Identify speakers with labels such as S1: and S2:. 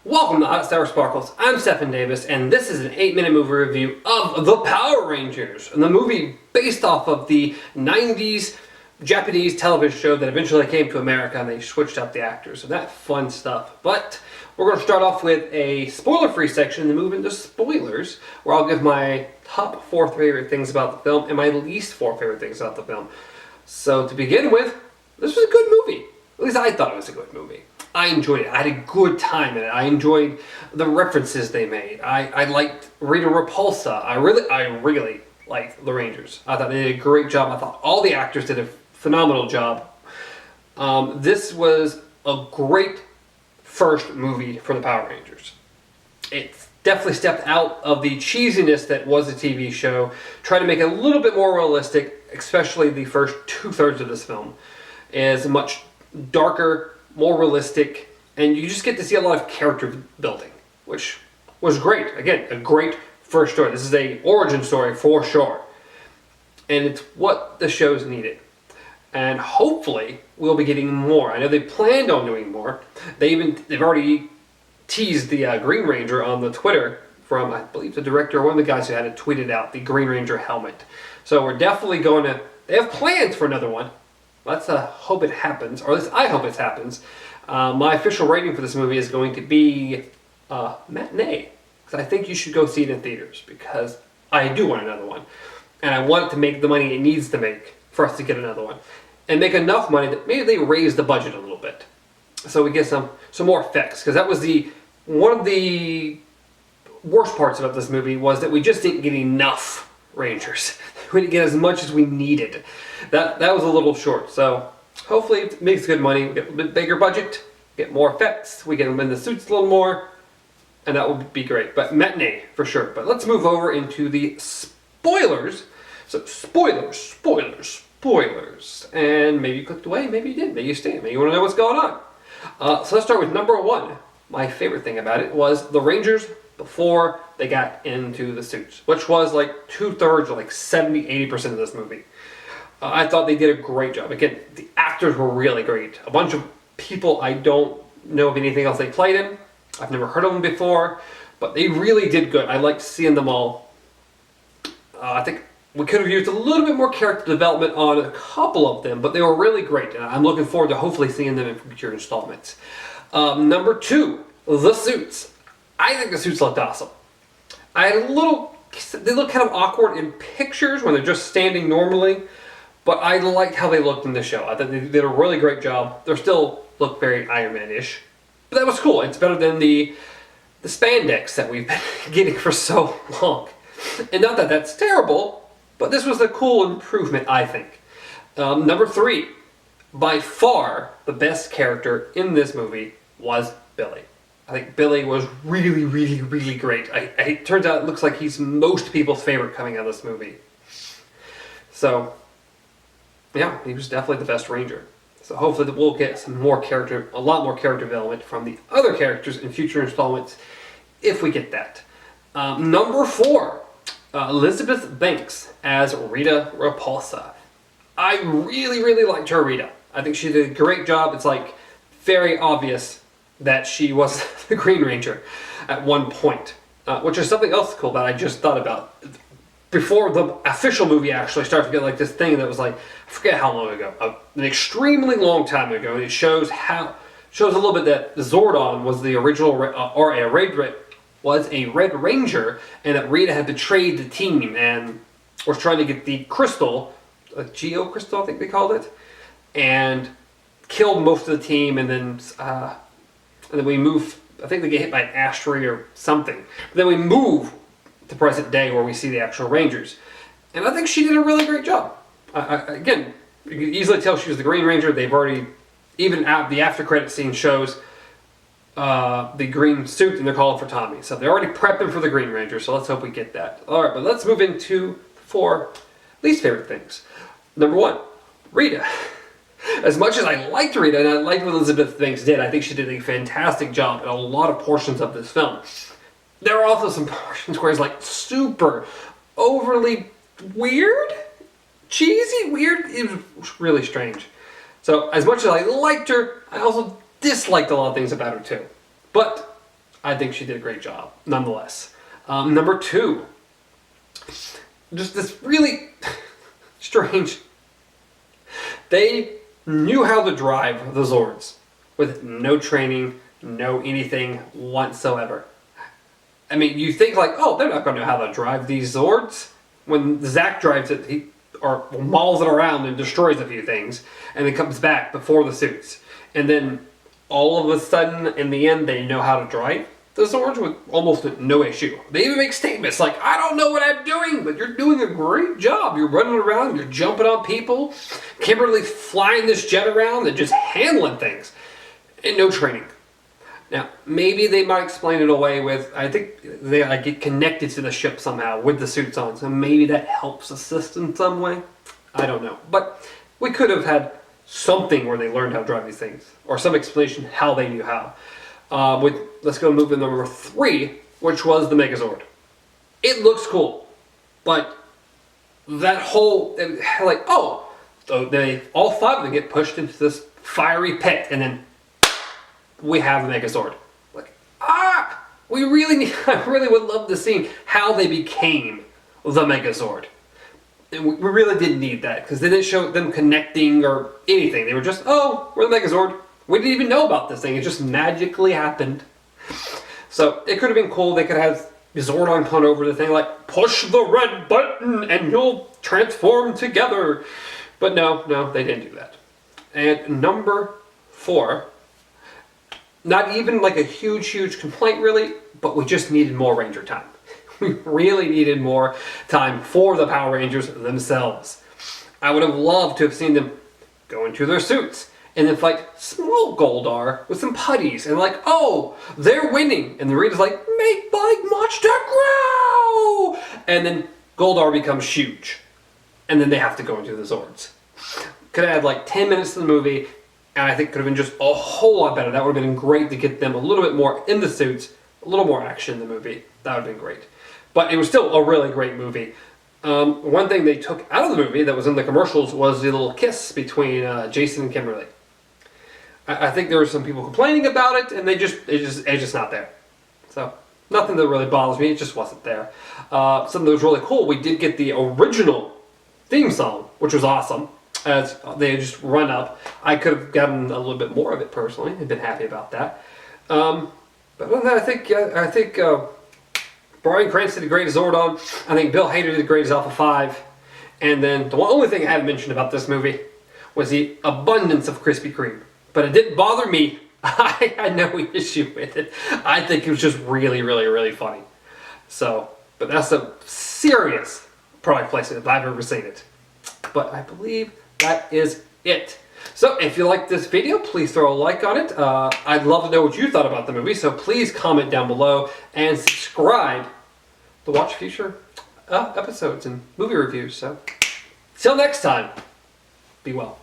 S1: Welcome to Hot Sour Sparkles. I'm Stephen Davis, and this is an 8-minute movie review of The Power Rangers, the movie based off of the 90s Japanese television show that eventually came to America, and they switched up the actors, so that fun stuff. But we're going to start off with a spoiler-free section and then move into spoilers, where I'll give my top 4 favorite things about the film and my least 4 favorite things about the film. So to begin with, this was a good movie. At least I thought it was a good movie. I enjoyed it. I had a good time in it. I enjoyed the references they made. I liked Rita Repulsa. I really liked the Rangers. I thought they did a great job. I thought all the actors did a phenomenal job. This was a great first movie for the Power Rangers. It definitely stepped out of the cheesiness that was a TV show, tried to make it a little bit more realistic, especially the first 2/3 of this film. Is much darker, more realistic, and you just get to see a lot of character building, which was great. Again, a great first story. This is a origin story for sure, and it's what the show's needed. And hopefully we'll be getting more. I know they planned on doing more. They've already teased the Green Ranger on the Twitter from, I believe, the director or one of the guys who had it tweeted out the Green Ranger helmet. So we're definitely going to. They have plans for another one. Let's hope it happens, or at least I hope it happens. My official rating for this movie is going to be matinee, because I think you should go see it in theaters, because I do want another one, and I want it to make the money it needs to make for us to get another one, and make enough money that maybe they raise the budget a little bit, so we get some more effects, because that was one of the worst parts about this movie was that we just didn't get enough Rangers. We didn't get as much as we needed. That was a little short. So hopefully it makes good money. We get a bit bigger budget, get more effects, we get them in the suits a little more, and that would be great. But matinee for sure. But let's move over into the spoilers. So spoilers. And maybe you clicked away, maybe you didn't, maybe you stayed, maybe you want to know what's going on. So let's start with number 1. My favorite thing about it was the Rangers before they got into the suits, which was like 2/3 or like 70-80% of this movie. I thought they did a great job. Again, the actors were really great. A bunch of people I don't know of anything else they played in. I've never heard of them before, but they really did good. I liked seeing them all. I think we could have used a little bit more character development on a couple of them, but they were really great, and I'm looking forward to hopefully seeing them in future installments. Number 2, the suits. I think the suits looked awesome. They look kind of awkward in pictures when they're just standing normally, but I liked how they looked in the show. I thought they did a really great job. They still look very Iron Man-ish, but that was cool. It's better than the spandex that we've been getting for so long. And not that that's terrible, but this was a cool improvement, I think. Number 3, by far the best character in this movie was Billy. I think Billy was really great. It turns out it looks like he's most people's favorite coming out of this movie. So, yeah, he was definitely the best Ranger. So hopefully we'll get a lot more character development from the other characters in future installments, if we get that. Number 4, Elizabeth Banks as Rita Repulsa. I really liked her Rita. I think she did a great job. It's like very obvious that she was the Green Ranger at one point, which is something else cool that I just thought about. Before the official movie actually started to get like this thing that was like, I forget how long ago, an extremely long time ago, and it shows a little bit that Zordon was the original, was a Red Ranger, and that Rita had betrayed the team and was trying to get the crystal, a Geo crystal I think they called it, and killed most of the team, and then we move, I think they get hit by an asteroid or something. But then we move to present day where we see the actual Rangers. And I think she did a really great job. Again, you can easily tell she was the Green Ranger. They've already, even the after credit scene shows the green suit, and they're calling for Tommy. So they're already prepping for the Green Ranger, so let's hope we get that. Alright, but let's move into 4 least favorite things. Number 1, Rita. As much as I liked Rita and I liked what Elizabeth Banks did, I think she did a fantastic job in a lot of portions of this film. There are also some portions where it's like super overly weird, cheesy, weird. It was really strange. So as much as I liked her, I also disliked a lot of things about her too. But I think she did a great job, nonetheless. Number 2, just this really strange. They knew how to drive the Zords with no training, no anything whatsoever. I mean, you think like, oh, they're not going to know how to drive these Zords. When Zack drives it, he mauls it around and destroys a few things, and then comes back before the suits. And then all of a sudden, in the end, they know how to drive the Zords with almost no issue. They even make statements like, I don't know what I'm doing, but you're doing a great job. You're running around, you're jumping on people. Kimberly's flying this jet around and just handling things. And no training. Now, maybe they might explain it away with, I think they get connected to the ship somehow with the suits on, so maybe that helps assist in some way. I don't know. But we could have had something where they learned how to drive these things, or some explanation how they knew how. Let's go move to number 3, which was the Megazord. It looks cool, but that whole, like, oh, so they all 5 of them get pushed into this fiery pit, and then we have the Megazord. Like, I really would love to see how they became the Megazord. And we really didn't need that, because they didn't show them connecting or anything. They were just, oh, we're the Megazord. We didn't even know about this thing. It just magically happened. So it could have been cool. They could have Zordon come over the thing like, push the red button and you'll transform together. But no, they didn't do that. And number 4, not even like a huge complaint really, but we just needed more Ranger time. We really needed more time for the Power Rangers themselves. I would have loved to have seen them go into their suits and then fight small Goldar with some putties and like, oh, they're winning. And the Rita's like, make Bike Monster grow! And then Goldar becomes huge. And then they have to go into the Zords. Could have had like 10 minutes of the movie, and I think could have been just a whole lot better. That would have been great to get them a little bit more in the suits, a little more action in the movie. That would have been great. But it was still a really great movie. One thing they took out of the movie that was in the commercials was the little kiss between Jason and Kimberly. I think there were some people complaining about it, and it's just not there. So nothing that really bothers me. It just wasn't there. Something that was really cool. We did get the original theme song, which was awesome. As they just run up. I could have gotten a little bit more of it personally. I've been happy about that. But other than that, I think Bryan Cranston did great as Zordon. I think Bill Hader did great as Alpha 5. And then the only thing I haven't mentioned about this movie was the abundance of Krispy Kreme. But it didn't bother me. I had no issue with it. I think it was just really funny. So, but that's a serious product placement if I've ever seen it. But I believe that is it. So if you like this video, please throw a like on it. I'd love to know what you thought about the movie, so please comment down below and subscribe to watch future episodes and movie reviews. So till next time, be well.